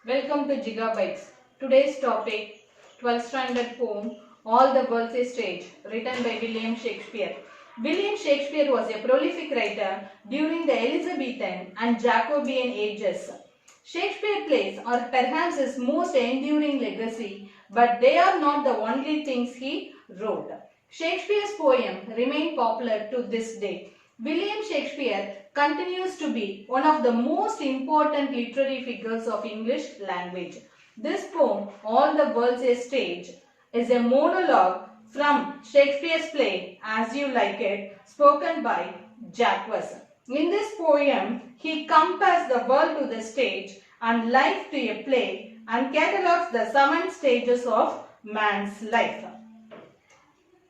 Welcome to Gigabytes. Today's topic 12th standard poem All the World's a Stage, written by William Shakespeare. William Shakespeare was a prolific writer during the Elizabethan and Jacobean ages. Shakespeare plays are perhaps his most enduring legacy, but they are not the only things he wrote. Shakespeare's poems remain popular to this day. William Shakespeare continues to be one of the most important literary figures of English language. This poem, All the World's a Stage, is a monologue from Shakespeare's play As You Like It, spoken by Jacques. In this poem, he compares the world to the stage and life to a play and catalogues the 7 stages of man's life.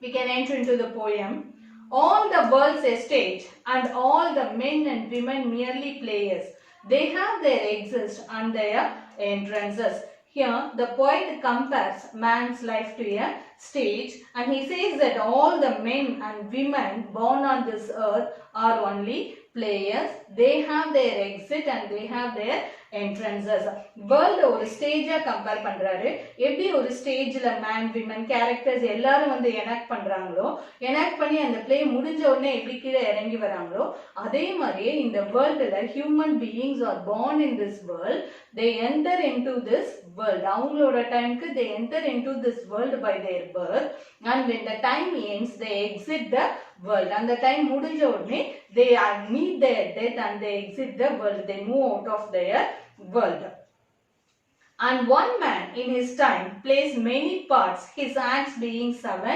We can enter into the poem. All the world's a stage, and all the men and women merely players. They have their exits and their entrances. Here, the poet compares man's life to a stage, and he says that all the men and women born on this earth are only players. They have their exit and they have their entrances. World ஒரு ஸ்டேஜா compare பண்றாரு. எப்படி ஒரு ஸ்டேஜ்ல man women characters எல்லாரும் வந்து enact பண்றாங்களோ, enact பண்ணி அந்த பிளே முடிஞ்ச உடனே எப்படி கீழே இறங்கி வராங்களோ, அதே மாதிரியே இந்த வேர்ல்டுல human beings are born in this world. They enter into this world. அவங்களோட டைம்க்கு they enter into this world by their birth, and when the time ends they exit the world. And the time முடிஞ்ச உடனே they meet their death and they exit the world. They move out of their world. And one man in his time plays many parts, his acts being 7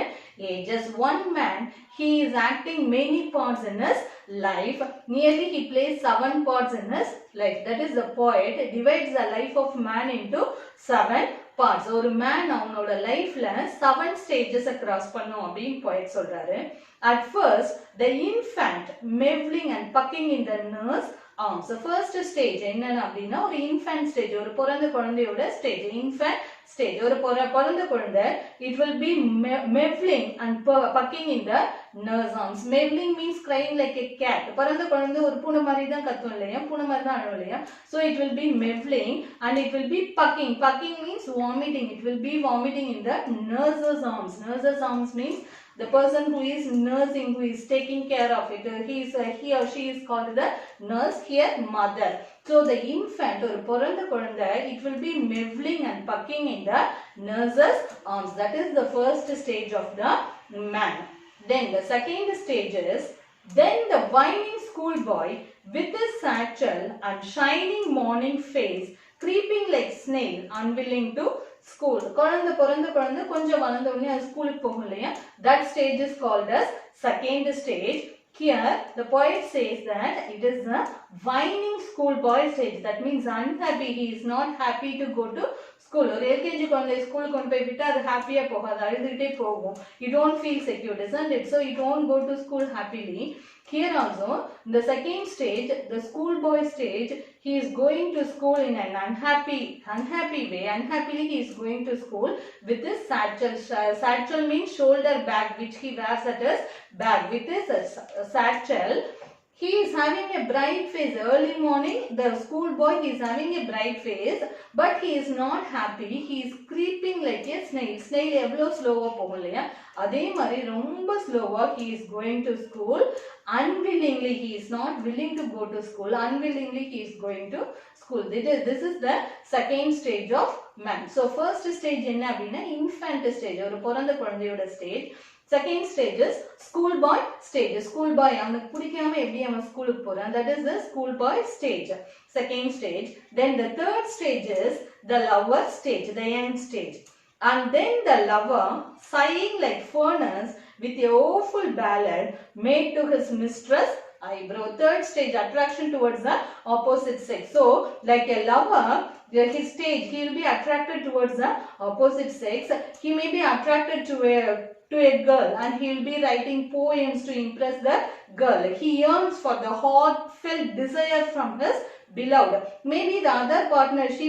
ages. One man, he is acting many parts in his life. Nearly he plays 7 parts in his life. That is, the poet divides the life of man into 7 parts. ஒரு man அவனோட லைஃப்ல 7 stages cross பண்ணும் அப்படின்னு poet சொல்றாரு. At first, the infant mewling and pucking in the nurse arms. The first stage என்னன்னா அப்படின்னா ஒரு infant stage, ஒரு பிறந்த குழந்தையோட stage, infant stage. ஒரு பிறந்த குழந்தை, it will be mewling and pucking in the nurse arms. Mewling means crying like a cat. பிறந்த குழந்தை ஒரு பூனை மாதிரி தான் கத்தும் இல்லையா, பூனை மாதிரி தான் அழும் இல்லையா. So it will be mewling and it will be pucking. Pucking means vomiting. It will be vomiting in the nurse's arms. Nurse's arms means the person who is nursing, who is taking care of it. He or she is called the nurse, here mother. So the infant or பிறந்த குழந்தை, it will be mewling and pucking in the nurse's arms. That is the first stage of the man. Then the second stage is, then the whining schoolboy with his satchel and shining morning face, creeping like snail, unwilling to school. குழந்தை பிறந்த குழந்தை கொஞ்சம் வளர்ந்த உடனே அது ஸ்கூலுக்கு போகும் இல்லையா, that stage is called as second stage. Here the poet says that it is the whining schoolboy stage. That means unhappy. He is not happy to go to school. ஒரு எல்கேஜி குழந்தை ஸ்கூலுக்கு கொண்டு போய் விட்டா அது ஹாப்பியா போகாது, அழுதுகிட்டே போகும். You don't feel secure, isn't it? So you don't go to school happily. Here also, the second stage, the schoolboy stage, he is going to school in an unhappy way. Unhappily he is going to school with his satchel. Satchel means shoulder bag, which he wears at his bag. With his satchel, he is having a bright face. Early morning, the schoolboy, he is having a bright face, but he is not happy. He is creeping like a snail. Snail எவ்வளோ ஸ்லோவாக போகும் இல்லையா, அதே மாதிரி ரொம்ப ஸ்லோவாக he is going to school. Unwillingly, he is not willing to go to school. Unwillingly, he is going to school. This is the second stage of man. So first stage என்ன அப்படின்னா infant stage, ஒரு பிறந்த குழந்தையோட stage. Second stage is schoolboy stage. Schoolboy அவனுக்கு பிடிக்காம எப்படி அவன் ஸ்கூலுக்கு போறான், that is the schoolboy stage. Second stage. Then the third stage is the lover stage, the young stage. And then the lover, sighing like furnace with a woeful ballad made to his mistress eyebrow. Third stage, attraction towards the opposite sex. So like a lover, his stage, he will be attracted towards the opposite sex. He may be attracted to a girl and he will be writing poems to impress the girl. He yearns for the heartfelt desire from his beloved. Maybe the other partner, she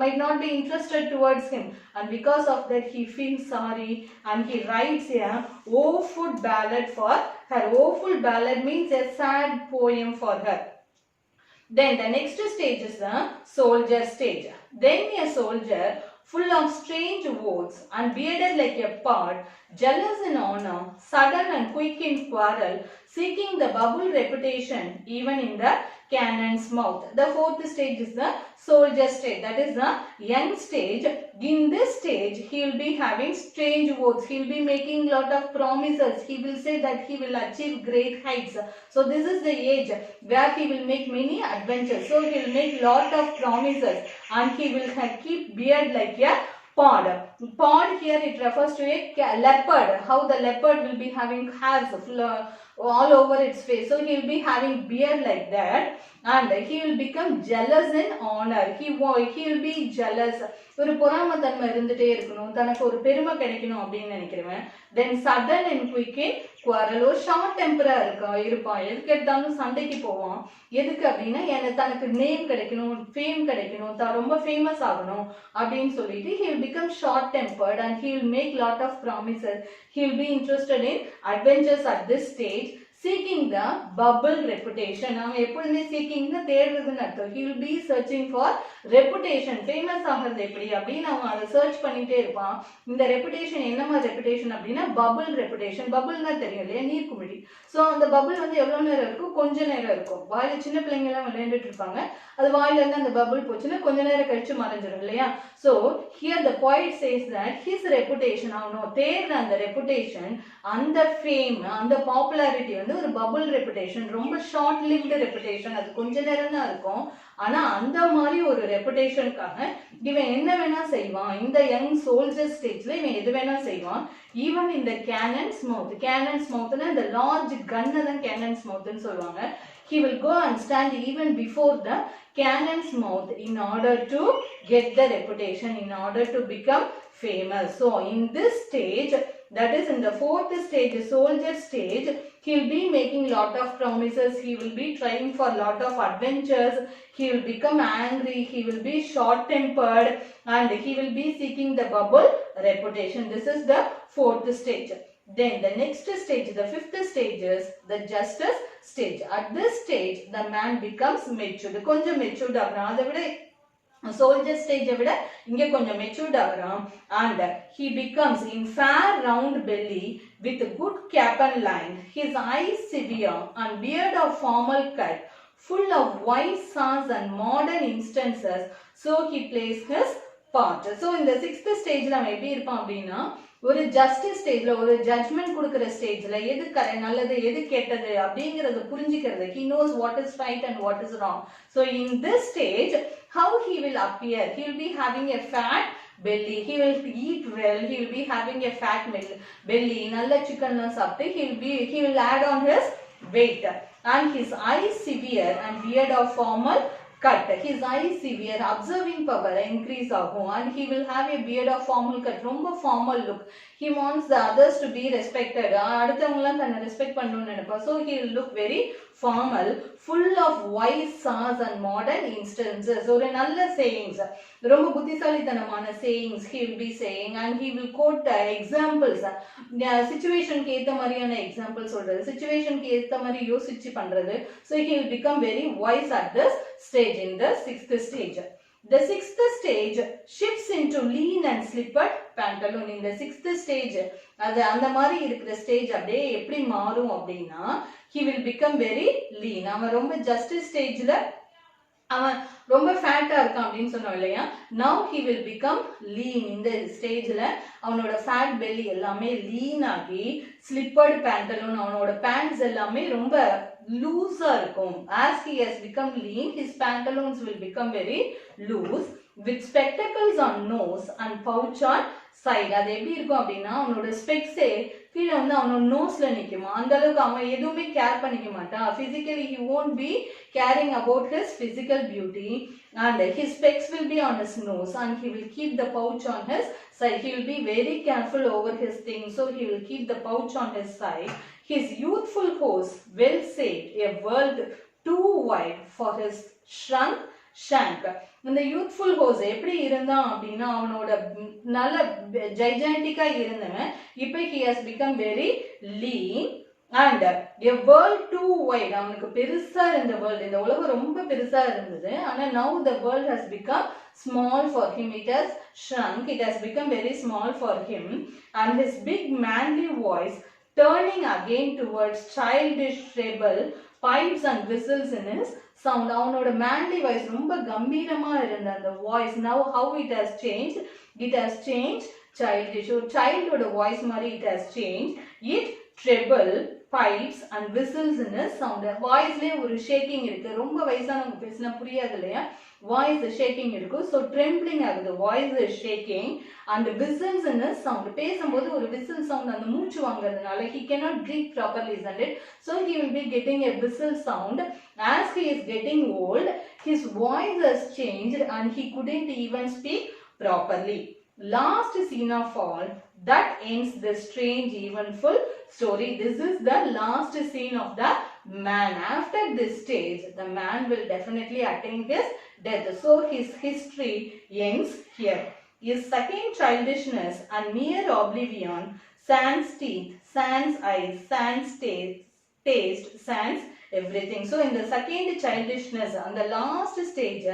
might not be interested towards him, and because of that he feels sorry and he writes a woeful ballad for her. Woeful ballad means a sad poem for her. Then the next stage is the soldier stage. Then a soldier full of strange words and bearded like a pod, jealous in honor, sudden and quick in quarrel, seeking the bubble reputation even in the cannon's mouth. The fourth stage is the soldier stage, that is the young stage. In this stage, he will be having strange words, he will be making lot of promises, he will say that he will achieve great heights. So this is the age where he will make many adventures. So he will make lot of promises and he will keep beard like a pod. Pod here it refers to a leopard. How the leopard will be having hairs all over its face. So he will be having beard like that and he will become jealous in honor. He will be jealous. ஒரு பொறாமத்தன்மை இருந்துட்டே இருக்கணும், தனக்கு ஒரு பெருமை கிடைக்கணும் அப்படின்னு நினைக்கிறவன். Then sudden and quick in quarrel, ஒரு ஷார்ட் டெம்பரா இருப்பான், எதுக்கு எடுத்தாலும் சண்டைக்கு போவான். எதுக்கு அப்படின்னா தனக்கு நேம் கிடைக்கணும், ஃபேம் கிடைக்கணும், ரொம்ப ஃபேமஸ் ஆகணும் அப்படின்னு சொல்லிட்டு he will become short tempered and he will make lot of promises. He will be interested in adventures at this stage, seeking the bubble reputation. அவன் எப்பொழுதுமே seeking தேடுறதுன்னு அர்த்தம். He will be searching for reputation. Famous ஆகிறது எப்படி அப்படின்னு அவன் அதை search பண்ணிட்டே இருப்பான். இந்த ரெப்புடேஷன் என்ன மாதிரி ரெப்புடேஷன் அப்படின்னா பபுள் ரெப்புடேஷன். பபுள்னா தெரியும் இல்லையா, நீர்க்குமிழி. ஸோ அந்த பபுள் எவ்வளவு நேரம் இருக்கும், கொஞ்ச நேரம் இருக்கும். வாயில சின்ன பிள்ளைங்க எல்லாம் விளையாண்டுட்டு இருப்பாங்க, அது வாயில இருந்து அந்த பபுள் போச்சுன்னா கொஞ்ச நேரம் கழிச்சு மறைஞ்சிடும் இல்லையா. So here the poet says that his reputation, அவனோ தேடுற அந்த ரெப்புடேஷன், அந்த ஃபேம், அந்த பாப்புலாரிட்டி ஒரு பபுள் ரெப்புடேஷன், ரொம்ப ஷார்ட் லிவ்டு ரெப்புடேஷன், அது கொஞ்ச நேரம் தான் இருக்கும். ஆனா அந்த மாதிரி ஒரு ரெப்புடேஷனுக்காக இவன் என்ன வேணா செய்வான். இந்த யங் சோல்ஜர் ஸ்டேஜ்ல இவன் எது வேணா செய்வான். ஈவன் இந்த கேனன்ஸ் மவுத், கேனன்ஸ் மவுத்னா இந்த லார்ஜ் கன்னை தான் கேனன்ஸ் மவுத்னு சொல்லுவாங்க. He will go and stand even before the cannon's mouth in order to get the reputation, in order to become famous. So in this stage, that is in the fourth stage, soldier stage, he will be making lot of promises, he will be trying for lot of adventures, he will become angry, he will be short tempered and he will be seeking the bubble reputation. This is the fourth stage. Then the next stage, the fifth stage is the justice stage. At this stage, the man becomes matured. கொஞ்சம் matured ஆகிறான். அதை விட soldier stage விட இங்க கொஞ்சம் matured ஆகிறான். And he becomes in fair round belly with good cap and line, his eyes severe and beard of formal cut, full of wise saws and modern instances, so he plays his part. So in the sixth stage அவன் எப்படி இருப்பான் அப்படின்னா, ஒரு justice ஸ்டேஜ்ல, ஒரு judgement கொடுக்கிற ஸ்டேஜ்ல எது நல்லது எது கெட்டது அப்படிங்கறத புரிஞ்சுக்கிறது. he knows what is right and what is wrong. So in this stage, how he will appear, he will be having a fat belly, he will eat well, he will be having a fat belly, நல்ல சிக்கன்லாம் சாப்பிட்டு he will add on his weight and his eyes severe and beard of formal cut. His eyes severe, observing power increase ஆகும் and he will have a beard of formal cut, ரொம்ப formal look. He wants the others to be respected. அடுத்தவங்கலாம் தன்னை respect பண்ணணும்னு நினைப்பா. So he will look very formal, full of wise saws and modern instances. ஒரு நல்ல sayings, ரொம்ப புத்திசாலித்தனமான sayings he will be saying and he will quote examples. சிச்சுவேஷனுக்கு ஏத்த மாதிரியான example சொல்றது, சிச்சுவேஷனுக்கு ஏத்த மாதிரி யோசிச்சு பண்றது. So he will become very wise at this stage, in the sixth stage. The sixth stage shifts into lean and slippered pantaloon. In the sixth stage, அது அந்த மாதிரி இருக்கிற ஸ்டேஜ் அப்படியே எப்படி மாறும் அப்படின்னா, he will become very lean. அவன் ரொம்ப ஜஸ்டிஸ் ஸ்டேஜ்ல அவன் ரொம்ப ஃபேட்டா இருக்கான் அப்படின்னு சொன்னோம் இல்லையா. now he will become lean. இந்த ஸ்டேஜ்ல அவனோட ஃபேட் பெல்லி எல்லாமே லீன் ஆகி, ஸ்லிப்பர்ட் பேண்டலூன், அவனோட பேண்ட்ஸ் எல்லாமே ரொம்ப லூஸா இருக்கும். as he has become lean, his pantaloons will become very loose with spectacles on nose and pouch on side. அது எப்படி இருக்கும் அப்படின்னா, அவனோட ஸ்பெக்ஸே கீழே அவனோட நோஸ்ல நிக்குமா, அந்த அளவுக்கு அவன் எதுவுமே கேர் பண்ணிக்க மாட்டான். physically he won't be caring about his physical beauty and his specs will be on his nose and he will keep the pouch on his side. He will be very careful over his things, so he will keep the pouch on his side. His youthful horse well saved, a world too wide for his shrunk shank. இந்த youthful hose எப்படி இருந்தான் அப்படின்னா, அவனோட நல்ல ஜைஜாண்டிக்கா இருந்தவன் இப்ப he has become very lean and a world too wide. அவனுக்கு பெருசா இருந்த world, இந்த உலகம் ரொம்ப பெருசா இருந்தது. ஆனா now the world has become small for him. It has shrunk. It has become very small for him. And his big manly voice turning again towards childish treble, pipes and whistles in his sound. அவனோட manly voice ரொம்ப கம்பீரமா இருந்த அந்த voice now how it has changed? It has changed childish. ஒரு childோட voice மாதிரி it has changed. It treble, pipes and whistles in his sound. வாய்ஸ்லயே ஒரு shaking இருக்கு. ரொம்ப வயசானவங்க பேசினா புரியாது இல்லையா? வாய்ஸ் ஷேக்கிங் இருக்கு. ஸோ ட்ரெம்பிளிங் ஆகுது. Voice shaking and whistles in his sound. பேசும்போது ஒரு whistle sound அந்த மூச்சு வாங்குறதுனால he cannot breathe properly, isn't it? So he will be getting a whistle sound. As he is getting old, his voice has changed and he couldn't even speak properly. Last scene of all, that ends the strange eventful story. This is the last scene of the man. After this stage, the man will definitely attain his death. So his history ends here. His second childishness and mere oblivion, sans teeth, sans eyes, sans taste, sans everything. So in the second childishness, on the last stage,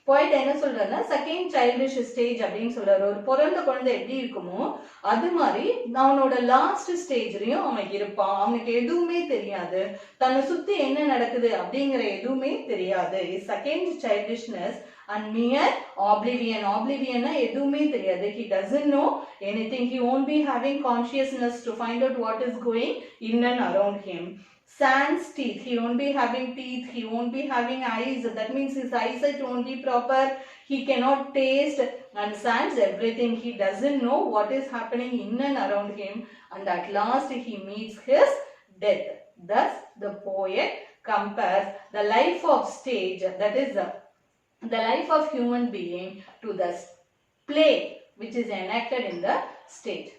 போயிட்டு என்ன சொல்றாருன்னா second childish stage அப்படின்னு சொல்றாரு. ஒரு பிறந்த குழந்தை எப்படி இருக்குமோ அது மாதிரி அவனோட லாஸ்ட் ஸ்டேஜ்லயும் அவன் இருப்பான். அவனுக்கு எதுவுமே தெரியாது, தன்னை சுத்தி என்ன நடக்குது அப்படிங்கிற எதுவுமே தெரியாது. Second childishness and mere oblivion. Oblivion எதுவுமே தெரியாது. He doesn't know anything. He won't be having consciousness to find out what is going in and around him. Sans teeth. He won't be having teeth. He won't be having eyes. That means his eyesight won't be proper. He cannot taste. And sans everything. He doesn't know what is happening in and around him. And at last he meets his death. Thus the poet compares the life of stage, that is the life of human being, to the play which is enacted in the stage.